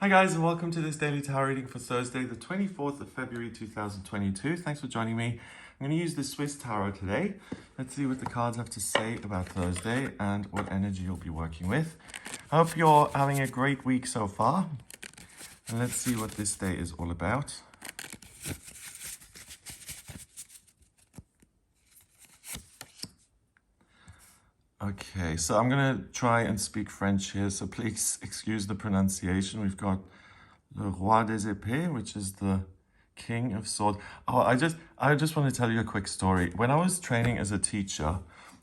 Hi guys, and welcome to this daily tarot reading for Thursday, the 24th of February 2022. Thanks for joining me. I'm going to use the Swiss Tarot today. Let's see what the cards have to say about Thursday and what energy you'll be working with. I hope you're having a great week so far. And let's see what this day is all about. Okay, so I'm going to try and speak French here, so please excuse the pronunciation. We've got Le Roi des Épées, which is the King of Swords. Oh, I just want to tell you a quick story. When I was training as a teacher,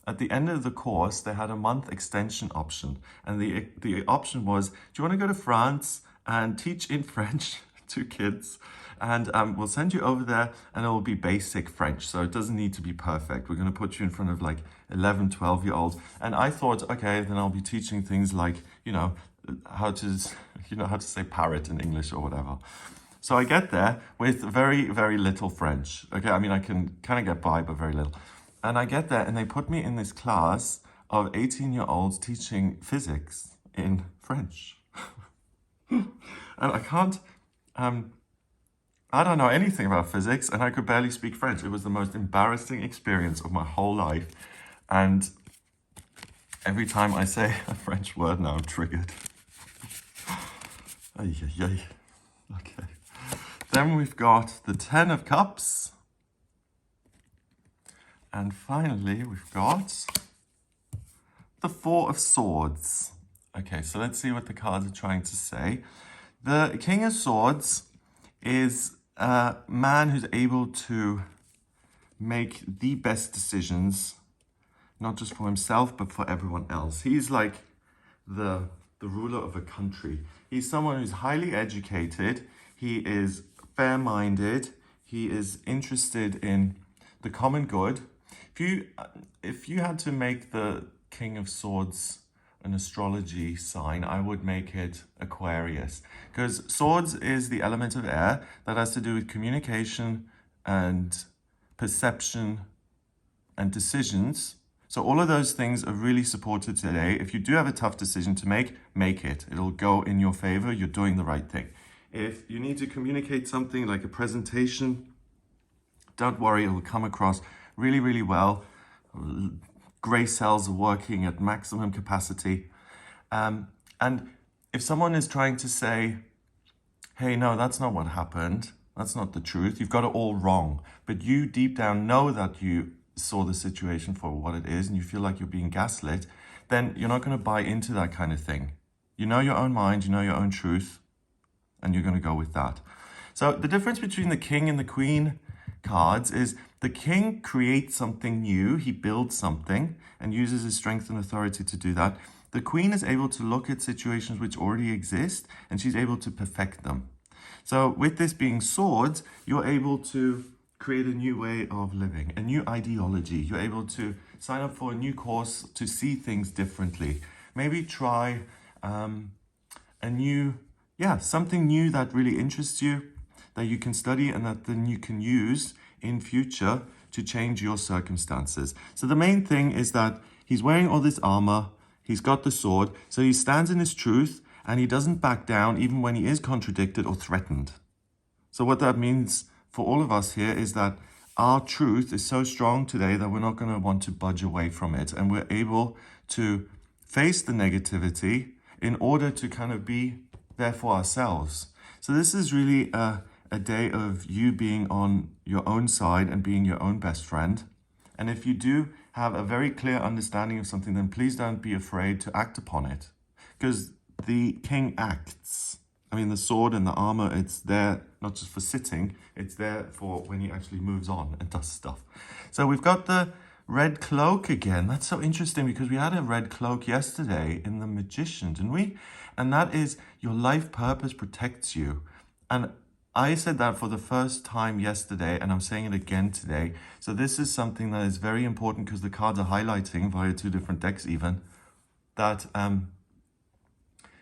at the end of the course, they had a month extension option. And the option was, do you want to go to France and teach in French to kids? And we'll send you over there and it will be basic French. So it doesn't need to be perfect. We're going to put you in front of like 11, 12-year-olds. And I thought, okay, then I'll be teaching things like, how to say parrot in English or whatever. So I get there with very, very little French. Okay, I mean, I can kind of get by, but very little. And I get there and they put me in this class of 18-year-olds teaching physics in French. And I can't... I don't know anything about physics and I could barely speak French. It was the most embarrassing experience of my whole life. And every time I say a French word now, I'm triggered. Ay, ay, ay. Okay. Then we've got the 10 of Cups. And finally, we've got the 4 of Swords. Okay, so let's see what the cards are trying to say. The King of Swords is a man who's able to make the best decisions, not just for himself, but for everyone else. He's like the ruler of a country. He's someone who's highly educated. He is fair-minded. He is interested in the common good. If you had to make the King of Swords an astrology sign, I would make it Aquarius, because swords is the element of air that has to do with communication and perception and decisions. So all of those things are really supported today. If you do have a tough decision to make it. It'll go in your favor. You're doing the right thing. If you need to communicate something like a presentation, don't worry, it will come across really, really well. Gray cells are working at maximum capacity. And if someone is trying to say, hey, no, that's not what happened. That's not the truth. You've got it all wrong. But you deep down know that you saw the situation for what it is and you feel like you're being gaslit, then you're not going to buy into that kind of thing. You know your own mind, you know your own truth, and you're going to go with that. So the difference between the King and the Queen cards is the King creates something new, he builds something and uses his strength and authority to do that. The Queen is able to look at situations which already exist and she's able to perfect them. So with this being swords, you're able to create a new way of living, a new ideology. You're able to sign up for a new course to see things differently. Maybe try something new that really interests you, that you can study and that then you can use in future to change your circumstances. So the main thing is that he's wearing all this armor, he's got the sword, so he stands in his truth and he doesn't back down even when he is contradicted or threatened. So what that means for all of us here is that our truth is so strong today that we're not going to want to budge away from it, and we're able to face the negativity in order to kind of be there for ourselves. So this is really a day of you being on your own side and being your own best friend. And if you do have a very clear understanding of something, then please don't be afraid to act upon it, because the King acts. I mean, the sword and the armor, it's there not just for sitting, it's there for when he actually moves on and does stuff. So we've got the red cloak again. That's so interesting because we had a red cloak yesterday in the Magician, didn't we? And that is your life purpose protects you. And I said that for the first time yesterday, and I'm saying it again today. So this is something that is very important because the cards are highlighting via 2 different decks even, that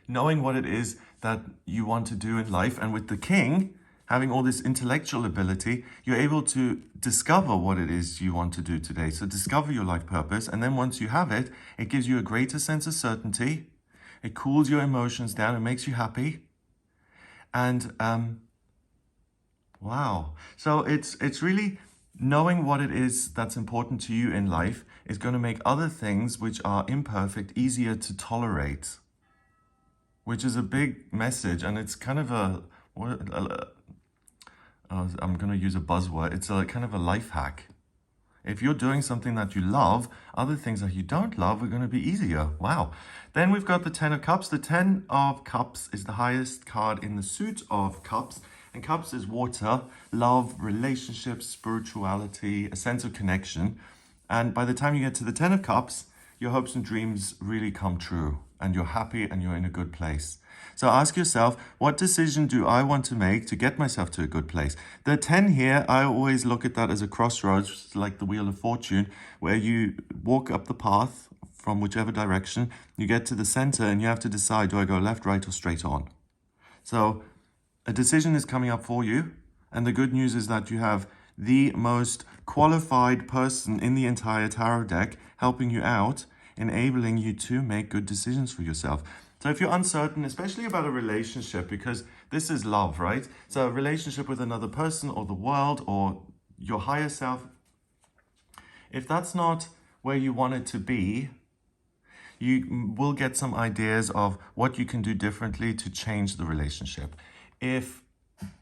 knowing what it is that you want to do in life, and with the King having all this intellectual ability, you're able to discover what it is you want to do today. So discover your life purpose, and then once you have it, it gives you a greater sense of certainty. It cools your emotions down, it makes you happy. And wow. So it's really knowing what it is that's important to you in life is going to make other things which are imperfect easier to tolerate, which is a big message. And it's kind of I'm going to use a buzzword. It's a kind of a life hack. If you're doing something that you love, other things that you don't love are going to be easier. Wow. Then we've got the Ten of Cups. The Ten of Cups is the highest card in the suit of Cups. And Cups is water, love, relationships, spirituality, a sense of connection. And by the time you get to the Ten of Cups, your hopes and dreams really come true. And you're happy and you're in a good place. So ask yourself, what decision do I want to make to get myself to a good place? The 10 here, I always look at that as a crossroads, like the Wheel of Fortune, where you walk up the path from whichever direction, you get to the center and you have to decide, do I go left, right, or straight on? So a decision is coming up for you. And the good news is that you have the most qualified person in the entire tarot deck helping you out, enabling you to make good decisions for yourself. So if you're uncertain, especially about a relationship, because this is love, right? So a relationship with another person or the world or your higher self, if that's not where you want it to be, you will get some ideas of what you can do differently to change the relationship. If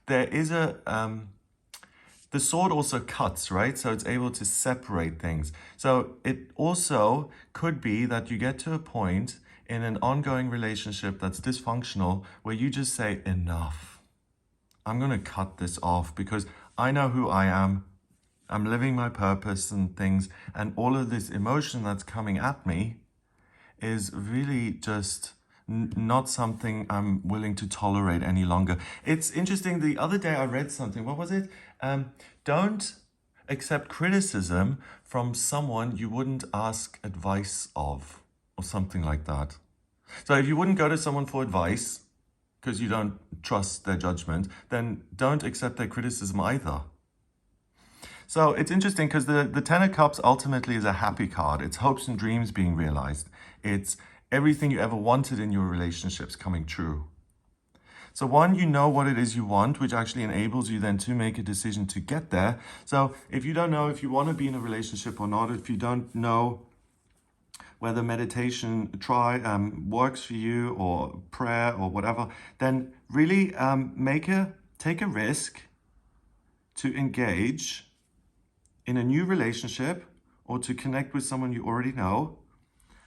there is the sword also cuts, right? So it's able to separate things. So it also could be that you get to a point in an ongoing relationship that's dysfunctional where you just say, enough. I'm going to cut this off because I know who I am. I'm living my purpose and things. And all of this emotion that's coming at me is really just not something I'm willing to tolerate any longer. It's interesting. The other day I read something. What was it? Don't accept criticism from someone you wouldn't ask advice of, or something like that. So if you wouldn't go to someone for advice because you don't trust their judgment, then don't accept their criticism either. So it's interesting because the Ten of Cups ultimately is a happy card. It's hopes and dreams being realized. It's everything you ever wanted in your relationships coming true. So one, you know what it is you want, which actually enables you then to make a decision to get there. So if you don't know if you want to be in a relationship or not, if you don't know whether meditation works for you or prayer or whatever, then really take a risk to engage in a new relationship or to connect with someone you already know.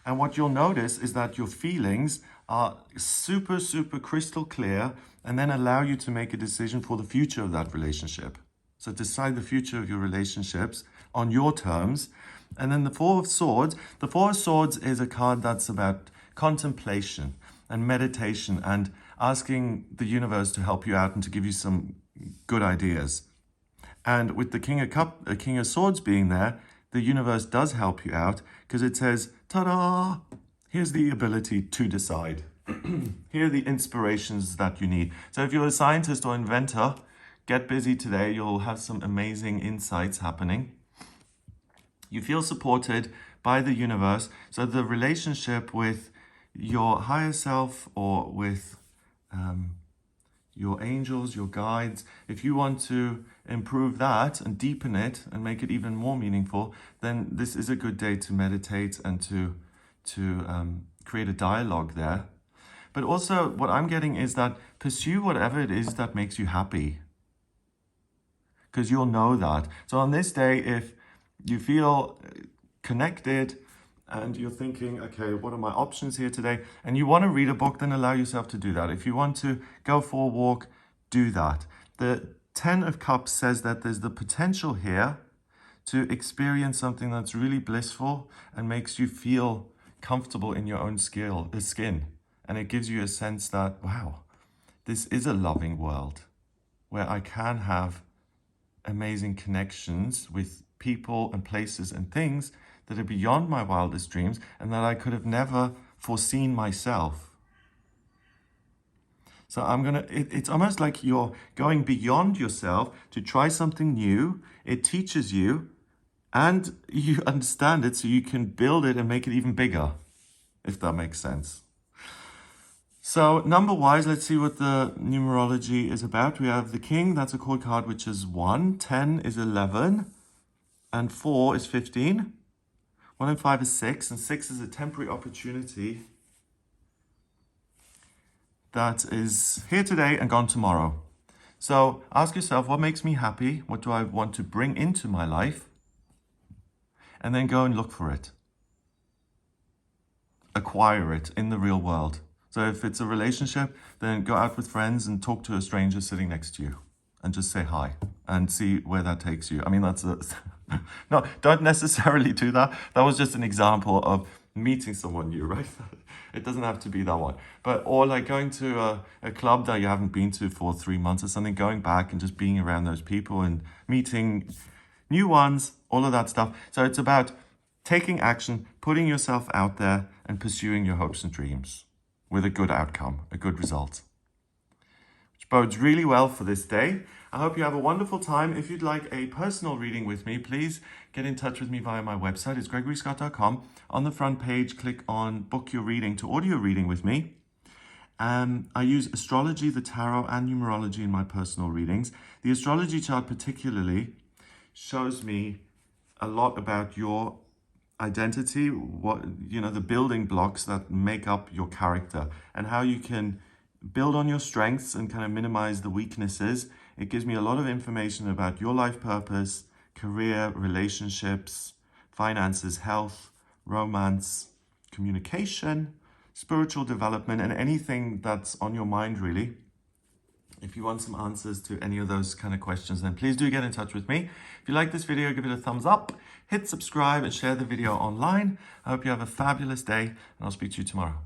And what you'll notice is that your feelings are super, super crystal clear and then allow you to make a decision for the future of that relationship. So decide the future of your relationships on your terms. And then the Four of Swords. The Four of Swords is a card that's about contemplation and meditation and asking the universe to help you out and to give you some good ideas. And with the King of Swords being there, the universe does help you out because it says, ta-da, here's the ability to decide. Here are the inspirations that you need. So if you're a scientist or inventor, get busy today. You'll have some amazing insights happening. You feel supported by the universe. So the relationship with your higher self or with your angels, your guides, if you want to improve that and deepen it and make it even more meaningful, then this is a good day to meditate and to create a dialogue there. But also what I'm getting is that pursue whatever it is that makes you happy, because you'll know that. So on this day, if you feel connected and you're thinking, okay, what are my options here today? And you want to read a book, then allow yourself to do that. If you want to go for a walk, do that. The Ten of Cups says that there's the potential here to experience something that's really blissful and makes you feel comfortable in your own skin. And it gives you a sense that, wow, this is a loving world where I can have amazing connections with people and places and things that are beyond my wildest dreams and that I could have never foreseen myself. So it's almost like you're going beyond yourself to try something new. It teaches you and you understand it so you can build it and make it even bigger, if that makes sense. So number-wise, let's see what the numerology is about. We have the King, that's a chord card, which is 1. 10 is 11. And 4 is 15. 1 and 5 is 6. And 6 is a temporary opportunity that is here today and gone tomorrow. So ask yourself, what makes me happy? What do I want to bring into my life? And then go and look for it. Acquire it in the real world. So if it's a relationship, then go out with friends and talk to a stranger sitting next to you and just say hi and see where that takes you. I mean, that's no, don't necessarily do that. That was just an example of meeting someone new, right? It doesn't have to be that one. But, or like going to a club that you haven't been to for 3 months or something, going back and just being around those people and meeting new ones, all of that stuff. So it's about taking action, putting yourself out there and pursuing your hopes and dreams with a good outcome, a good result. Which bodes really well for this day. I hope you have a wonderful time. If you'd like a personal reading with me, please get in touch with me via my website. It's gregoryscott.com. On the front page, click on Book Your Reading to audio reading with me. I use astrology, the tarot, and numerology in my personal readings. The astrology chart particularly shows me a lot about your identity, what, you know, the building blocks that make up your character and how you can build on your strengths and kind of minimize the weaknesses. It gives me a lot of information about your life purpose, career, relationships, finances, health, romance, communication, spiritual development, and anything that's on your mind, really. If you want some answers to any of those kind of questions, then please do get in touch with me. If you like this video, give it a thumbs up, hit subscribe, and share the video online. I hope you have a fabulous day, and I'll speak to you tomorrow.